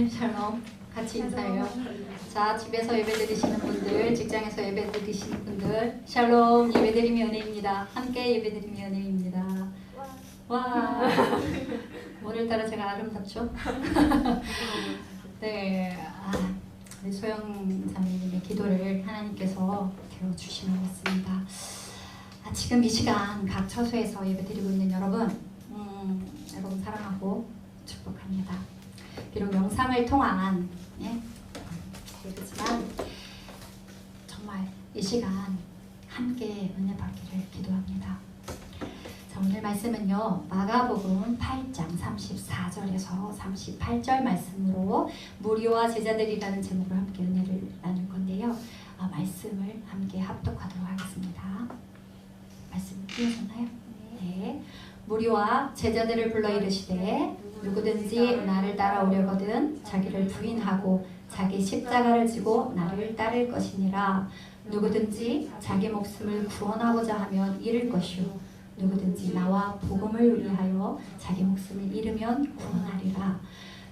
샬롬. 같이 인사해요. 자, 집에서 예배 드리시는 분들, 직장에서 예배 드리시는 분들, 샬롬. 예배 드림이 은혜입니다. 함께 예배 드림이 은혜입니다. 와. 오늘따라 제가 아름답죠? 네. 우리 소영 자매님의 기도를 하나님께서 들어주시면 좋겠습니다. 지금 이 시간 각 처소에서 예배드리고 있는 여러분, 여러분 사랑하고 축복합니다. 비록 영상을 통한 예배지만 정말 이 시간 함께 은혜 받기를 기도합니다. 자, 오늘 말씀은요, 마가복음 8장 34절에서 38절 말씀으로 무리와 제자들이라는 제목으로 함께 은혜를 나눌 건데요. 말씀을 함께 합독하도록 하겠습니다. 말씀 띄우셨나요? 네. 무리와 제자들을 불러 이르시되 누구든지 나를 따라오려거든 자기를 부인하고 자기 십자가를 지고 나를 따를 것이니라. 누구든지 자기 목숨을 구원하고자 하면 잃을 것이요 누구든지 나와 복음을 위하여 자기 목숨을 잃으면 구원하리라.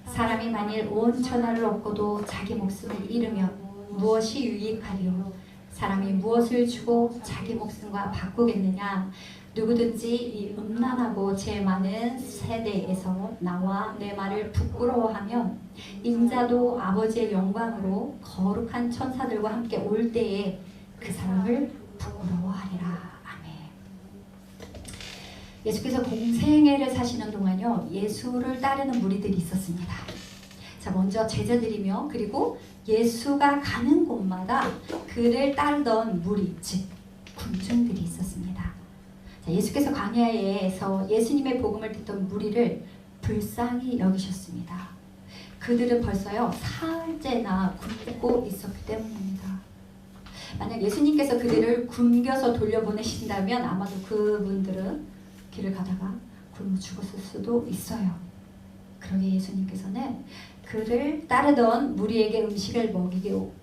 사람이 만일 온 천하를 얻고도 자기 목숨을 잃으면 무엇이 유익하리요? 사람이 무엇을 주고 자기 목숨과 바꾸겠느냐? 누구든지 이 음란하고 죄 많은 세대에서 나와 내 말을 부끄러워하면 인자도 아버지의 영광으로 거룩한 천사들과 함께 올 때에 그 사람을 부끄러워하리라. 아멘. 예수께서 공생애를 사시는 동안요, 예수를 따르는 무리들이 있었습니다. 자, 먼저 제자들이며 그리고 예수가 가는 곳마다 그를 따르던 무리, 즉 군중들이 있었습니다. 자, 예수께서 광야에서 예수님의 복음을 듣던 무리를 불쌍히 여기셨습니다. 그들은 벌써요 사흘째나 굶고 있었기 때문입니다. 만약 예수님께서 그들을 굶겨서 돌려보내신다면 아마도 그분들은 길을 가다가 굶어 죽었을 수도 있어요. 그러게 예수님께서는 그를 따르던 무리에게 음식을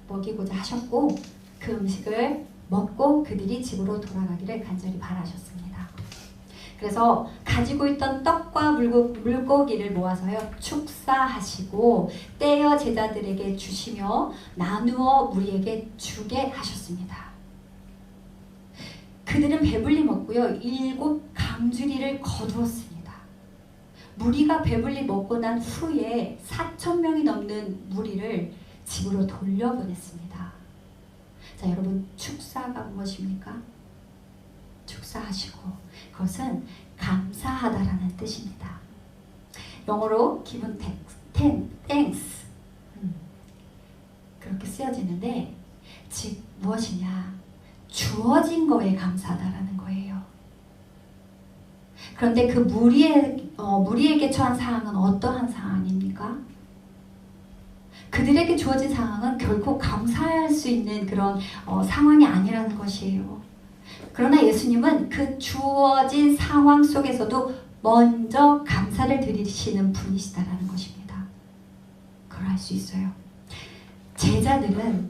먹이고자 하셨고 그 음식을 먹고 그들이 집으로 돌아가기를 간절히 바라셨습니다. 그래서 가지고 있던 떡과 물고기를 모아서요 축사하시고 떼어 제자들에게 주시며 나누어 무리에게 주게 하셨습니다. 그들은 배불리 먹고요 7 강주리를 거두었습니다. 무리가 배불리 먹고 난 후에 4,000명이 넘는 무리를 집으로 돌려보냈습니다. 자, 여러분, 축사가 무엇입니까? 축사하시고 그것은 감사하다라는 뜻입니다. 영어로 give thanks 그렇게 쓰여지는데 즉 무엇이냐? 주어진 거에 감사하다라는 거예요. 그런데 그 무리에게 처한 상황은 어떠한 상황입니까? 그들에게 주어진 상황은 결코 감사할 수 있는 그런 상황이 아니라는 것이에요. 그러나 예수님은 그 주어진 상황 속에서도 먼저 감사를 드리시는 분이시다라는 것입니다. 그걸 알 수 있어요. 제자들은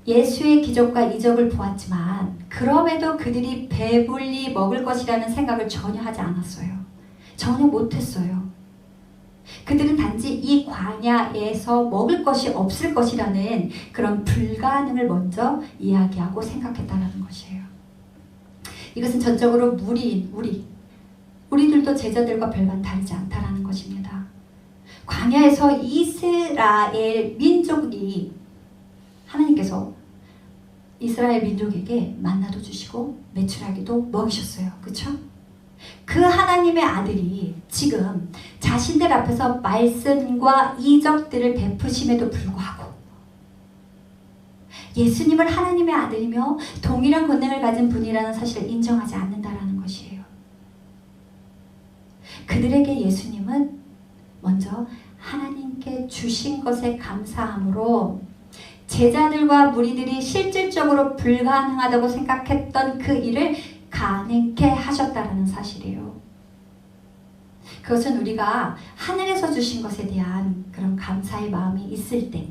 예수의 기적과 이적을 보았지만 그럼에도 그들이 배불리 먹을 것이라는 생각을 전혀 하지 않았어요. 전혀 못했어요. 그들은 단지 이 광야에서 먹을 것이 없을 것이라는 그런 불가능을 먼저 이야기하고 생각했다는 것이에요. 이것은 전적으로 우리들도 제자들과 별반 다르지 않다라는 것입니다. 광야에서 이스라엘 민족이 하나님께서 이스라엘 민족에게 만나도 주시고 메추라기도 먹이셨어요. 그렇죠? 그 하나님의 아들이 지금 자신들 앞에서 말씀과 이적들을 베푸심에도 불구하고 예수님을 하나님의 아들이며 동일한 권능을 가진 분이라는 사실을 인정하지 않는다라는 것이에요. 그들에게 예수님은 먼저 하나님께 주신 것에 감사함으로 제자들과 무리들이 실질적으로 불가능하다고 생각했던 그 일을 가능케 하셨다는 사실이에요. 그것은 우리가 하늘에서 주신 것에 대한 그런 감사의 마음이 있을 때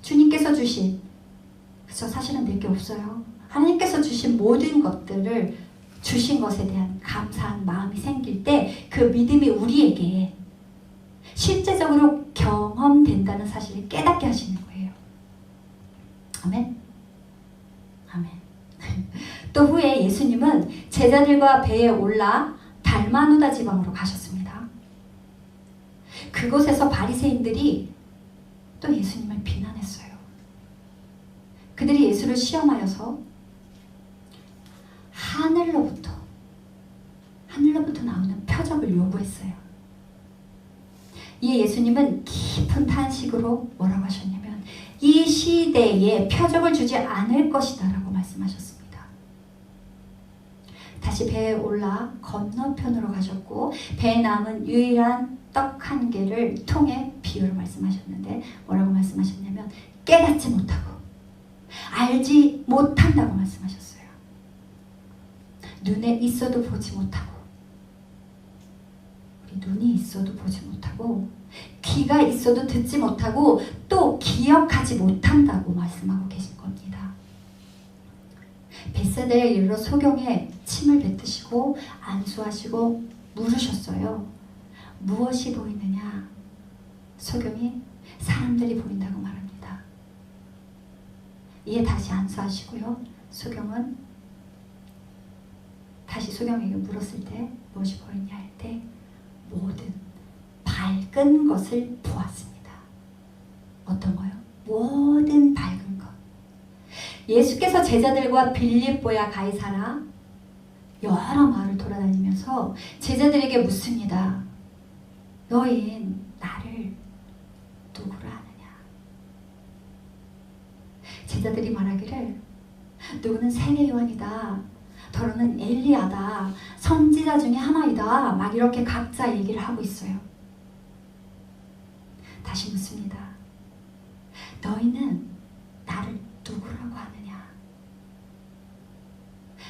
주님께서 주신 그래서 사실은 낼 게 없어요. 하나님께서 주신 모든 것들을 주신 것에 대한 감사한 마음이 생길 때 그 믿음이 우리에게 실제적으로 경험될 사실을 깨닫게 하시는 거예요. 아멘. 아멘. 또 후에 예수님은 제자들과 배에 올라 달마누다 지방으로 가셨습니다. 그곳에서 바리새인들이 또 예수님을 비난했어요. 그들이 예수를 시험하여서 하늘로부터 나오는 표적을 요구했어요. 이에 예수님은 깊은 탄식으로 뭐라고 하셨냐면 이 시대에 표적을 주지 않을 것이다 라고 말씀하셨습니다. 다시 배에 올라 건너편으로 가셨고 배에 남은 유일한 떡 한 개를 통해 비유를 말씀하셨는데 뭐라고 말씀하셨냐면 깨닫지 못하고 알지 못한다고 말씀하셨어요. 눈에 있어도 보지 못하고 우리 눈이 있어도 보지 못하고 귀가 있어도 듣지 못하고 또 기억하지 못한다고 말씀하고 계신 겁니다. 벳세다에 이르러 소경에 침을 뱉으시고 안수하시고 물으셨어요. 무엇이 보이느냐? 소경이 사람들이 보인다고 말합니다. 이에 다시 안수하시고요. 소경은 다시 소경에게 물었을 때 무엇이 보이냐 할 때 모든 밝은 것을 보았습니다. 어떤 거요? 모든 밝은 것. 예수께서 제자들과 빌립보야 가이사라 여러 마을을 돌아다니면서 제자들에게 묻습니다. 너희는 나를 누구라 하느냐? 제자들이 말하기를 누구는 세례 요한이다. 더러는 엘리야다. 선지자 중에 하나이다. 막 이렇게 각자 얘기를 하고 있어요. 다시 묻습니다. 너희는 나를 누구라고 하느냐?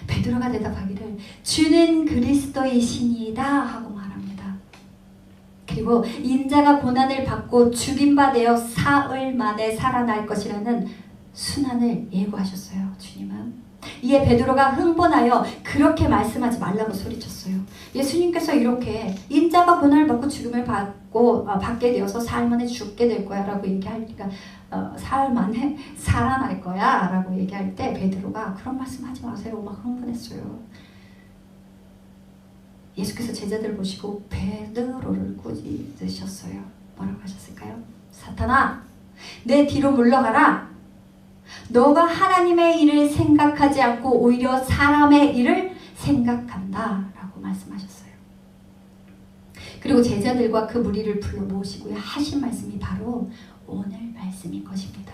베드로가 대답하기를 주는 그리스도이시니이다 하고 말합니다. 그리고 인자가 고난을 받고 죽임바 되어 사흘 만에 살아날 것이라는 순환을 예고하셨어요. 주님은. 이에 베드로가 흥분하여 그렇게 말씀하지 말라고 소리쳤어요. 예수님께서 이렇게 인자가 고난을 받고 죽음을 받게 되어서 사흘 만에 죽게 될 거야 라고 얘기하니까 사흘 만에 살아날 거야 라고 얘기할 때 베드로가 그런 말씀 하지 마세요 막 흥분했어요. 예수께서 제자들을 보시고 베드로를 꾸짖으셨어요. 뭐라고 하셨을까요? 사탄아 내 뒤로 물러가라. 너가 하나님의 일을 생각하지 않고 오히려 사람의 일을 생각한다 라고 말씀하셨어요. 그리고 제자들과 그 무리를 불러 모으시고 하신 말씀이 바로 오늘 말씀인 것입니다.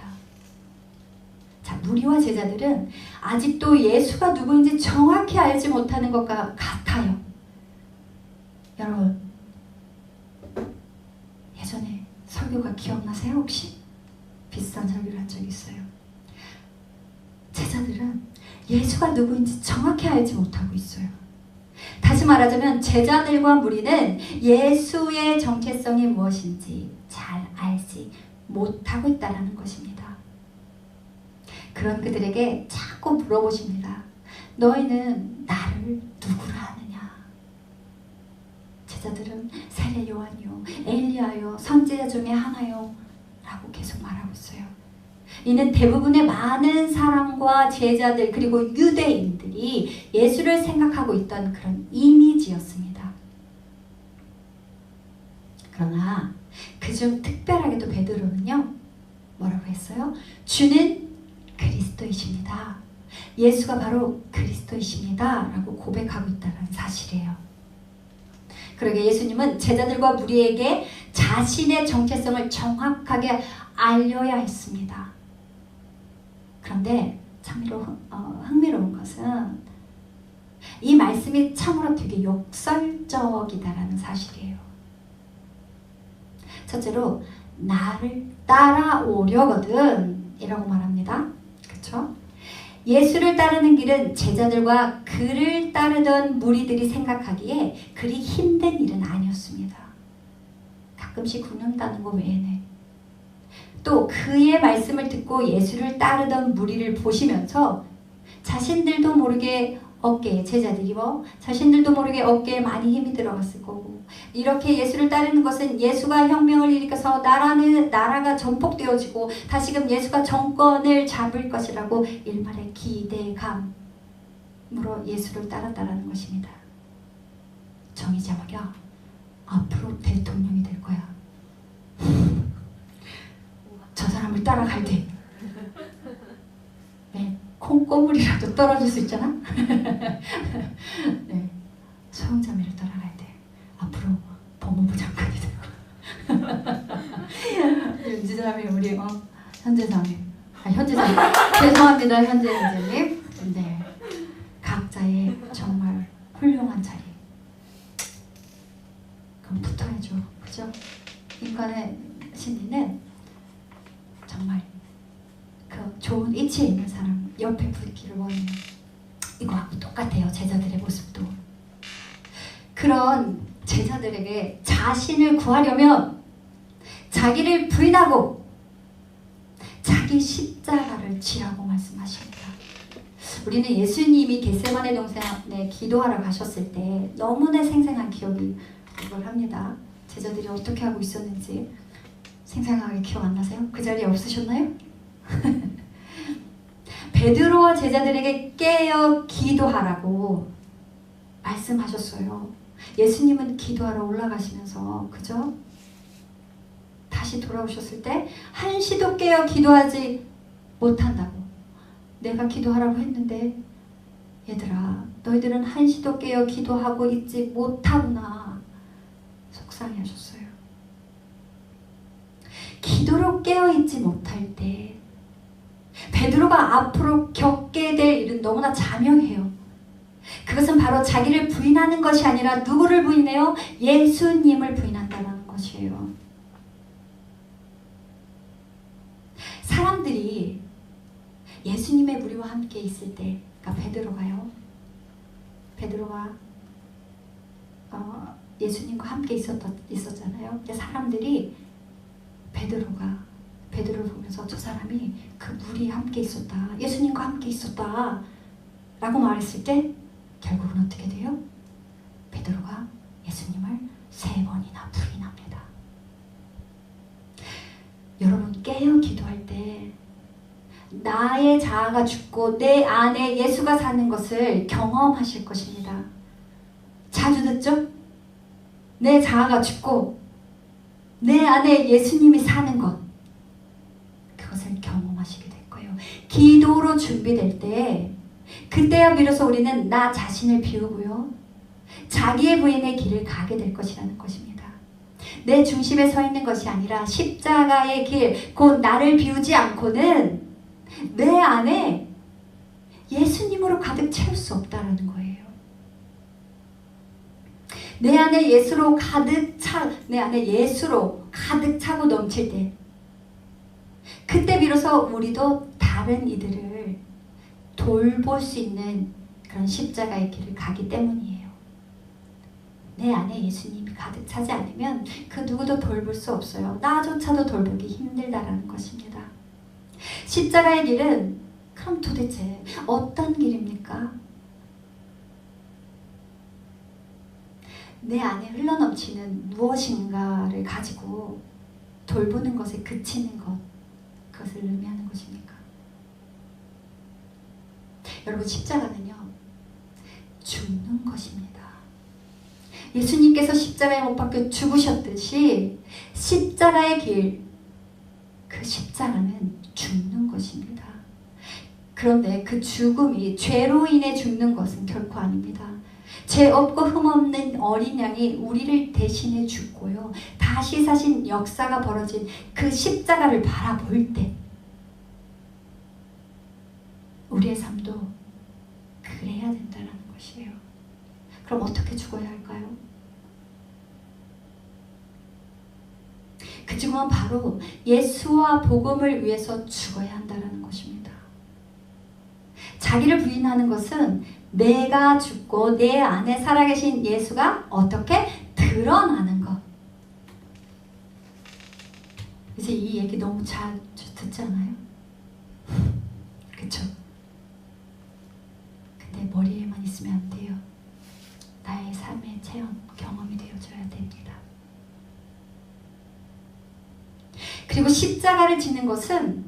자, 무리와 제자들은 아직도 예수가 누구인지 정확히 알지 못하는 것과 같아요. 여러분 예전에 설교가 기억나세요 혹시? 비슷한 설교를 한 적이 있어요. 제자들은 예수가 누구인지 정확히 알지 못하고 있어요. 다시 말하자면 제자들과 무리는 예수의 정체성이 무엇인지 잘 알지 못하고 있다는 것입니다. 그런 그들에게 자꾸 물어보십니다. 너희는 나를 누구라 하느냐? 제자들은 세례 요한이요, 엘리야요, 선지자 중에 하나요 라고 계속 말하고 있어요. 이는 대부분의 많은 사람과 제자들 그리고 유대인들이 예수를 생각하고 있던 그런 이미지였습니다. 그러나 그중 특별하게도 베드로는요 뭐라고 했어요? 주는 그리스도이십니다. 예수가 바로 그리스도이십니다 라고 고백하고 있다는 사실이에요. 그러게 예수님은 제자들과 무리에게 자신의 정체성을 정확하게 알려야 했습니다. 그런데 참으로 흥미로운 것은 이 말씀이 참으로 되게 역설적이다라는 사실이에요. 첫째로 나를 따라오려거든 이라고 말합니다. 그렇죠? 예수를 따르는 길은 제자들과 그를 따르던 무리들이 생각하기에 그리 힘든 일은 아니었습니다. 가끔씩 굶는다는 거 외에는. 또 그의 말씀을 듣고 예수를 따르던 무리를 보시면서 자신들도 모르게 어깨에 제자들이 자신들도 모르게 어깨에 많이 힘이 들어갔을 거고, 이렇게 예수를 따르는 것은 예수가 혁명을 일으켜서 나라가 전복되어지고 다시금 예수가 정권을 잡을 것이라고 일말의 기대감으로 예수를 따랐다라는 것입니다. 정의자마가 앞으로 대통령이 될 거야. 저 사람을 따라갈 때 네, 콩고물이라도 떨어질 수 있잖아. 네, 소영자매를 따라갈 때 앞으로 법무부 장관이 되고 윤지자매 우리 현재자매 현재자매 죄송합니다 현재자매님. 네, 각자의 정말 훌륭한 자리 그럼 붙어야죠. 그죠? 인간의 심리는 정말 그 좋은 위치에 있는 사람 옆에 붙기를 원해요. 이거하고 똑같아요. 제자들의 모습도. 그런 제자들에게 자신을 구하려면 자기를 부인하고 자기 십자가를 지라고 말씀하십니다. 우리는 예수님이 겟세마네 동산에 기도하러 가셨을 때 너무나 생생한 기억이 그걸 합니다. 제자들이 어떻게 하고 있었는지 생생하게 기억 안 나세요? 그 자리에 없으셨나요? 베드로와 제자들에게 깨어 기도하라고 말씀하셨어요. 예수님은 기도하러 올라가시면서 그죠? 다시 돌아오셨을 때 한시도 깨어 기도하지 못한다고. 내가 기도하라고 했는데 얘들아 너희들은 한시도 깨어 기도하고 있지 못하구나 속상해하셨어요. 기도로 깨어있지 못할 때 베드로가 앞으로 겪게 될 일은 너무나 자명해요. 그것은 바로 자기를 부인하는 것이 아니라 누구를 부인해요? 예수님을 부인한다는 것이에요. 사람들이 예수님의 무리와 함께 있을 때, 그러니까 베드로가 예수님과 함께 있었잖아요. 근데 사람들이 베드로를 보면서 저 사람이 그 무리에 함께 있었다, 예수님과 함께 있었다 라고 말했을 때 결국은 어떻게 돼요? 베드로가 예수님을 3번이나 부인합니다. 여러분 깨어 기도할 때 나의 자아가 죽고 내 안에 예수가 사는 것을 경험하실 것입니다. 자주 듣죠? 내 자아가 죽고 내 안에 예수님이 사는 것, 그것을 경험하시게 될 거예요. 기도로 준비될 때 그때야 비로소 우리는 나 자신을 비우고요 자기의 부인의 길을 가게 될 것이라는 것입니다. 내 중심에 서 있는 것이 아니라 십자가의 길, 곧 나를 비우지 않고는 내 안에 예수님으로 가득 채울 수 없다는 거예요. 내 안에 예수로 가득 차고 넘칠 때 그때 비로소 우리도 다른 이들을 돌볼 수 있는 그런 십자가의 길을 가기 때문이에요. 내 안에 예수님이 가득 차지 않으면 그 누구도 돌볼 수 없어요. 나조차도 돌보기 힘들다라는 것입니다. 십자가의 길은 그럼 도대체 어떤 길입니까? 내 안에 흘러넘치는 무엇인가를 가지고 돌보는 것에 그치는 것, 그것을 의미하는 것입니까? 여러분 십자가는요 죽는 것입니다. 예수님께서 십자가에 못 박혀 죽으셨듯이 십자가의 길, 그 십자가는 죽는 것입니다. 그런데 그 죽음이 죄로 인해 죽는 것은 결코 아닙니다. 죄 없고 흠 없는 어린 양이 우리를 대신해 죽고요 다시 사신 역사가 벌어진 그 십자가를 바라볼 때 우리의 삶도 그래야 된다는 것이에요. 그럼 어떻게 죽어야 할까요? 그 죽음은 바로 예수와 복음을 위해서 죽어야 한다는 것입니다. 자기를 부인하는 것은 내가 죽고 내 안에 살아계신 예수가 어떻게 드러나는 것. 이제 이 얘기 너무 잘 듣지 않아요? 그쵸? 근데 머리에만 있으면 그리고 십자가를 지는 것은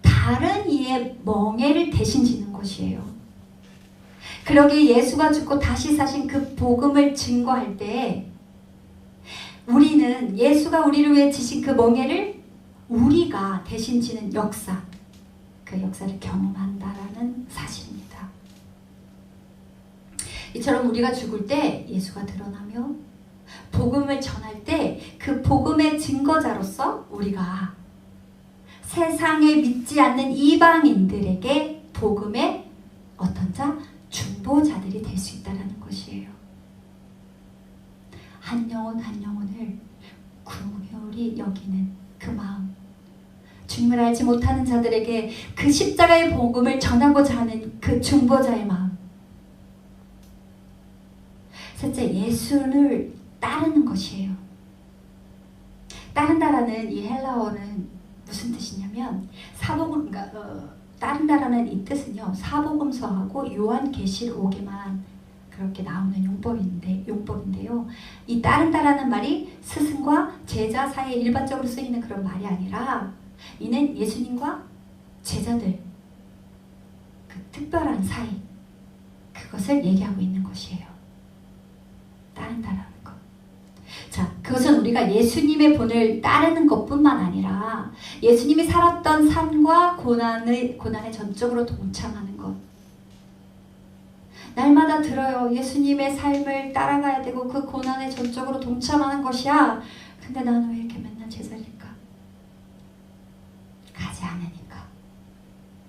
다른 이의 멍에를 대신 지는 것이에요. 그러기에 예수가 죽고 다시 사신 그 복음을 증거할 때 우리는 예수가 우리를 위해 지신 그 멍에를 우리가 대신 지는 역사, 그 역사를 경험한다라는 사실입니다. 이처럼 우리가 죽을 때 예수가 드러나며 복음을 전할 때 그 복음의 증거자로서 우리가 세상에 믿지 않는 이방인들에게 복음의 어떤 자? 중보자들이 될 수 있다는 것이에요. 한 영혼 한 영혼을 긍휼히 여기는 그 마음, 주님을 알지 못하는 자들에게 그 십자가의 복음을 전하고자 하는 그 중보자의 마음. 셋째, 예수를 따르는 것이에요. 따른다라는 이 헬라어는 무슨 뜻이냐면 사복음, 따른다라는 이 뜻은요, 사복음서하고 요한계시록에만 그렇게 나오는 용법인데요. 이 따른다라는 말이 스승과 제자 사이에 일반적으로 쓰이는 그런 말이 아니라 이는 예수님과 제자들 그 특별한 사이, 그것을 얘기하고 있는 것이에요. 따른다라는 것. 자, 그것은 우리가 예수님의 본을 따르는 것뿐만 아니라 예수님이 살았던 삶과 고난에 전적으로 동참하는 것. 날마다 들어요. 예수님의 삶을 따라가야 되고 그 고난에 전적으로 동참하는 것이야. 근데 나는 왜 이렇게 맨날 제자리일까? 가지 않으니까.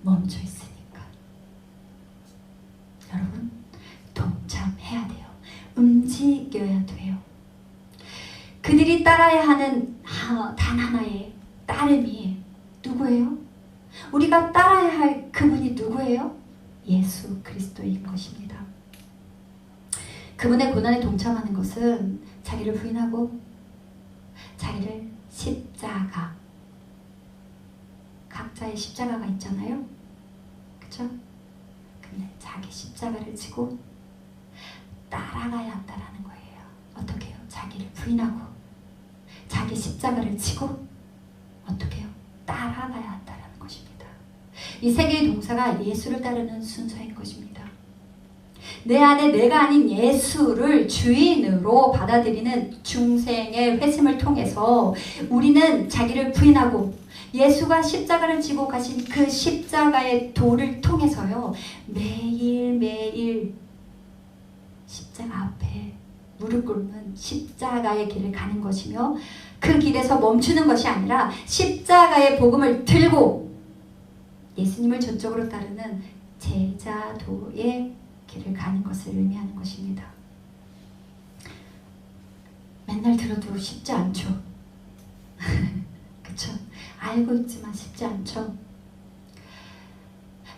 멈춰 있으니까. 여러분, 동참해야 돼요. 움직여야 돼요. 그들이 따라야 하는 단 하나의 따름이 누구예요? 우리가 따라야 할 그분이 누구예요? 예수 그리스도인 것입니다. 그분의 고난에 동참하는 것은 자기를 부인하고 자기를 십자가, 각자의 십자가가 있잖아요. 그쵸? 근데 자기 십자가를 지고 따라가야 한다는 거예요. 어떻게 해요? 자기를 부인하고 자기 십자가를 지고 어떻게 해요? 따라가야 한다는 것입니다. 이 세 개의 동사가 예수를 따르는 순서인 것입니다. 내 안에 내가 아닌 예수를 주인으로 받아들이는 중생의 회심을 통해서 우리는 자기를 부인하고 예수가 십자가를 지고 가신 그 십자가의 도를 통해서요, 매일매일 십자가 앞에 무릎 꿇는 십자가의 길을 가는 것이며, 그 길에서 멈추는 것이 아니라 십자가의 복음을 들고 예수님을 전적으로 따르는 제자도의 길을 가는 것을 의미하는 것입니다. 맨날 들어도 쉽지 않죠. 그쵸? 알고 있지만 쉽지 않죠.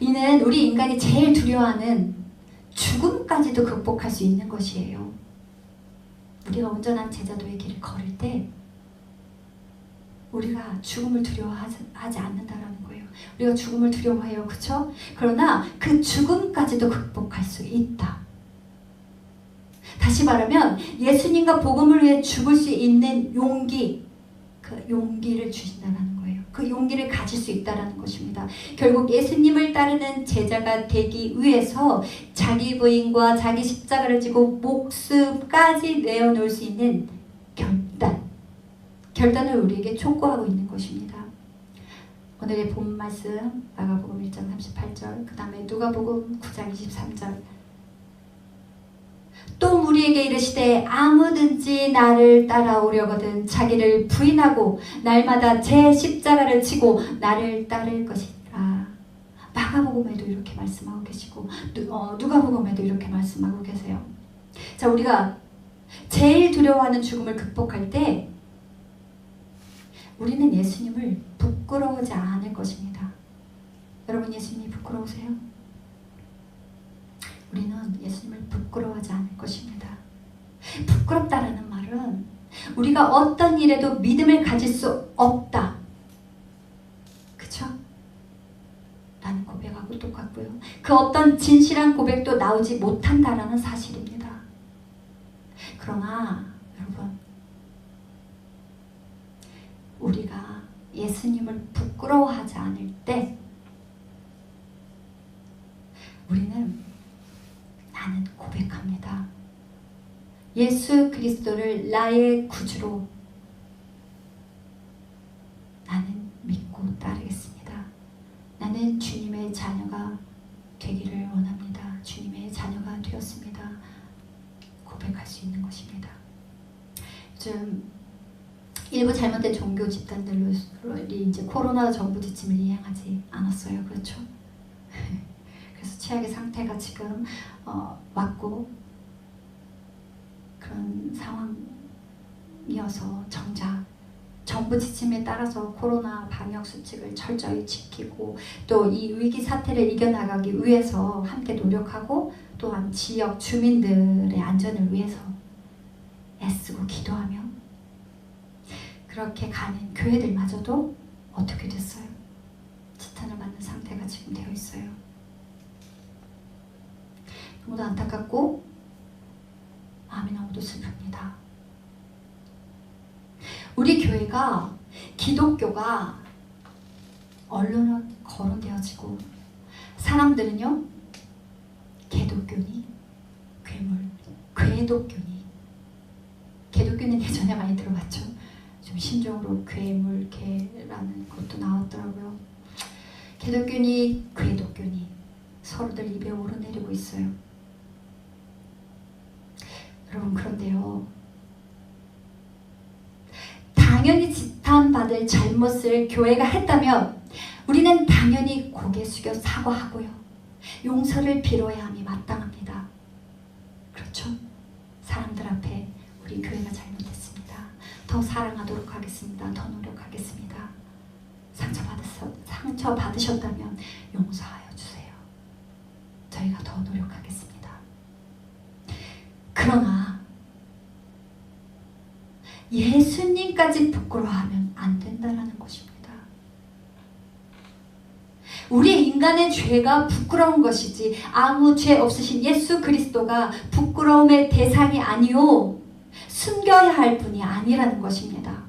이는 우리 인간이 제일 두려워하는 죽음까지도 극복할 수 있는 것이에요. 우리가 온전한 제자도의 길을 걸을 때 우리가 죽음을 두려워하지 않는다라는 거예요. 우리가 죽음을 두려워해요. 그쵸? 그러나 그 죽음까지도 극복할 수 있다. 다시 말하면 예수님과 복음을 위해 죽을 수 있는 용기, 그 용기를 주신다는 거예요. 그 용기를 가질 수 있다는 것입니다. 결국 예수님을 따르는 제자가 되기 위해서 자기 부인과 자기 십자가를 지고 목숨까지 내어놓을 수 있는 결단을 우리에게 촉구하고 있는 것입니다. 오늘의 본 말씀 마가복음 1장 38절, 그 다음에 누가복음 9장 23절. 또 우리에게 이르시되 아무든지 나를 따라오려거든 자기를 부인하고 날마다 제 십자가를 지고 나를 따를 것이라. 마가복음에도 이렇게 말씀하고 계시고 누가복음에도 이렇게 말씀하고 계세요. 자, 우리가 제일 두려워하는 죽음을 극복할 때 우리는 예수님을 부끄러워하지 않을 것입니다. 여러분, 예수님이 부끄러우세요? 우리는 예수님을 부끄러워하지 않을 것입니다. 부끄럽다라는 말은 우리가 어떤 일에도 믿음을 가질 수 없다, 그쵸? 라는 고백하고 똑같고요. 그 어떤 진실한 고백도 나오지 못한다라는 사실입니다. 그러나 여러분, 우리가 예수님을 부끄러워하지 않을 때 우리는 나는 고백합니다. 예수 그리스도를 나의 구주로 나는 믿고 따르겠습니다. 나는 주님의 자녀가 되기를 원합니다. 주님의 자녀가 되었습니다. 고백할 수 있는 것입니다. 요즘 일부 잘못된 종교 집단들이 이제 코로나 정부 지침을 이행하지 않았어요. 그렇죠? 그래서 최악의 상태가 지금 왔고 그런 상황이어서 정작 정부 지침에 따라서 코로나 방역 수칙을 철저히 지키고 또 이 위기 사태를 이겨나가기 위해서 함께 노력하고 또한 지역 주민들의 안전을 위해서 애쓰고 기도하며 그렇게 가는 교회들마저도 어떻게 됐어요? 지탄을 받는 상태가 지금 되어 있어요. 너무도 안타깝고 마음이 너무도 슬픕니다. 우리 교회가 기독교가 언론에 거론되어지고 사람들은요 개독교니 괴물, 궤독교니 개독교는 예전에 많이 들어봤죠. 좀 신종으로 괴물, 개라는 것도 나왔더라고요. 개독교니 궤독교니 서로들 입에 오르내리고 있어요. 여러분 그런데요 당연히 지탄받을 잘못을 교회가 했다면 우리는 당연히 고개 숙여 사과하고요. 용서를 빌어야 함이 마땅합니다. 그렇죠? 사람들 앞에 우리 교회가 잘못했습니다. 더 사랑하도록 하겠습니다. 더 노력하겠습니다. 상처 받으셨다면 용서하여 주세요. 저희가 더 노력하겠습니다. 그러나 예수님까지 부끄러워하면 안 된다는 것입니다. 우리 인간의 죄가 부끄러운 것이지 아무 죄 없으신 예수 그리스도가 부끄러움의 대상이 아니오 숨겨야 할 분이 아니라는 것입니다.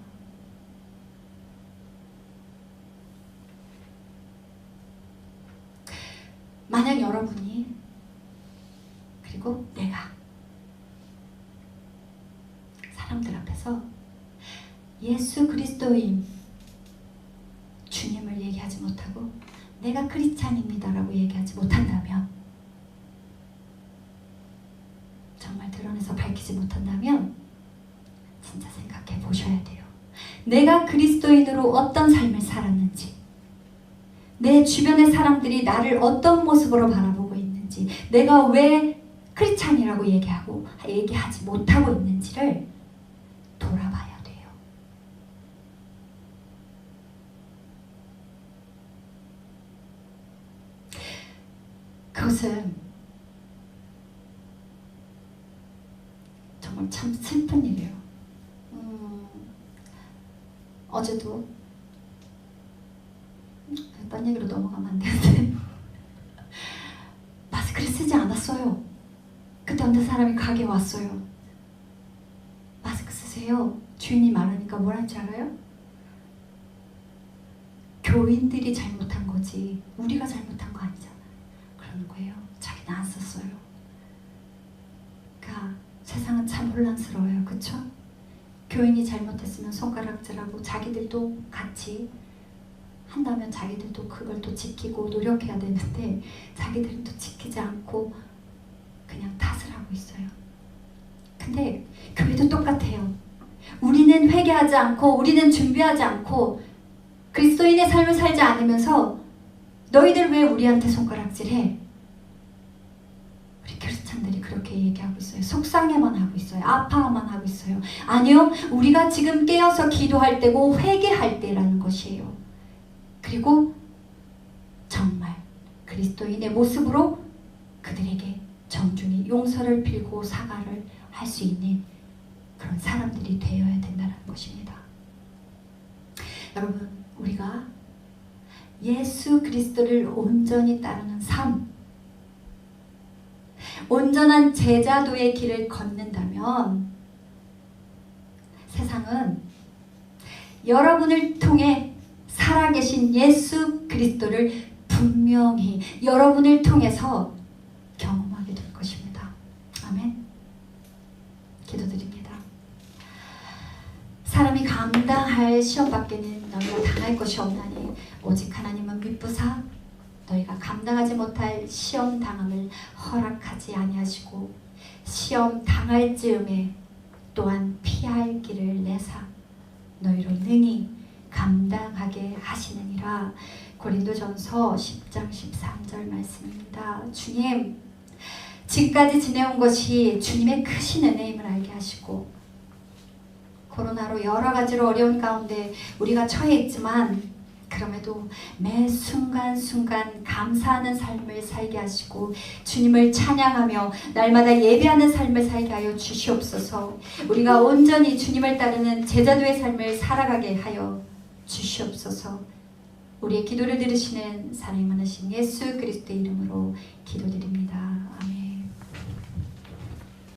만약 여러분이 그리고 내가 사람들 앞에서 예수 그리스도인 주님을 얘기하지 못하고 내가 크리스찬입니다 라고 얘기하지 못한다면 정말 드러내서 밝히지 못한다면 진짜 생각해 보셔야 돼요. 내가 그리스도인으로 어떤 삶을 살았는지 내 주변의 사람들이 나를 어떤 모습으로 바라보고 있는지 내가 왜 크리스찬이라고 얘기하지 못하고 있는지를 돌아봐야 돼요. 그것은 정말 참 슬픈 일이에요. 어제도 딴 얘기로 넘어가면 안 되는데 마스크를 쓰지 않았어요. 그때 어느 사람이 가게에 왔어요. 마스크 쓰세요. 주인이 말하니까 뭐라는지 알아요? 교인들이 잘못한 거지 우리가 잘못한 거 아니잖아. 그러는 거예요. 자기는 안 썼어요. 그러니까 세상은 참 혼란스러워요. 그쵸? 교인이 잘못했으면 손가락질하고 자기들도 같이 한다면 자기들도 그걸 또 지키고 노력해야 되는데 자기들은 또 지키지 않고 그냥 탓을 하고 있어요. 근데 교회도 똑같아요. 우리는 회개하지 않고 우리는 준비하지 않고 그리스도인의 삶을 살지 않으면서 너희들 왜 우리한테 손가락질해? 우리 크리스찬들이 그렇게 얘기하고 있어요. 속상해만 하고 있어요. 아파만 하고 있어요. 아니요. 우리가 지금 깨어서 기도할 때고 회개할 때라는 것이에요. 그리고 정말 그리스도인의 모습으로 그들에게 정중히 용서를 빌고 사과를 할 수 있는 그런 사람들이 되어야 된다는 것입니다. 여러분 우리가 예수 그리스도를 온전히 따르는 삶 온전한 제자도의 길을 걷는다면 세상은 여러분을 통해 되신 예수 그리스도를 분명히 여러분을 통해서 경험하게 될 것입니다. 아멘. 기도드립니다. 사람이 감당할 시험 밖에는 너희가 당할 것이 없나니 오직 하나님은 미쁘사 너희가 감당하지 못할 시험 당함을 허락하지 아니하시고 시험 당할 즈음에 또한 피할 길을 내사 너희로 능히 감당하게 하시느니라. 고린도전서 10장 13절 말씀입니다. 주님, 지금까지 지내온 것이 주님의 크신 은혜임을 알게 하시고 코로나로 여러 가지로 어려운 가운데 우리가 처해 있지만 그럼에도 매 순간순간 감사하는 삶을 살게 하시고 주님을 찬양하며 날마다 예배하는 삶을 살게 하여 주시옵소서. 우리가 온전히 주님을 따르는 제자도의 삶을 살아가게 하여 주시옵소서. 우리의 기도를 들으시는 사랑이 많으신 예수 그리스도의 이름으로 기도드립니다.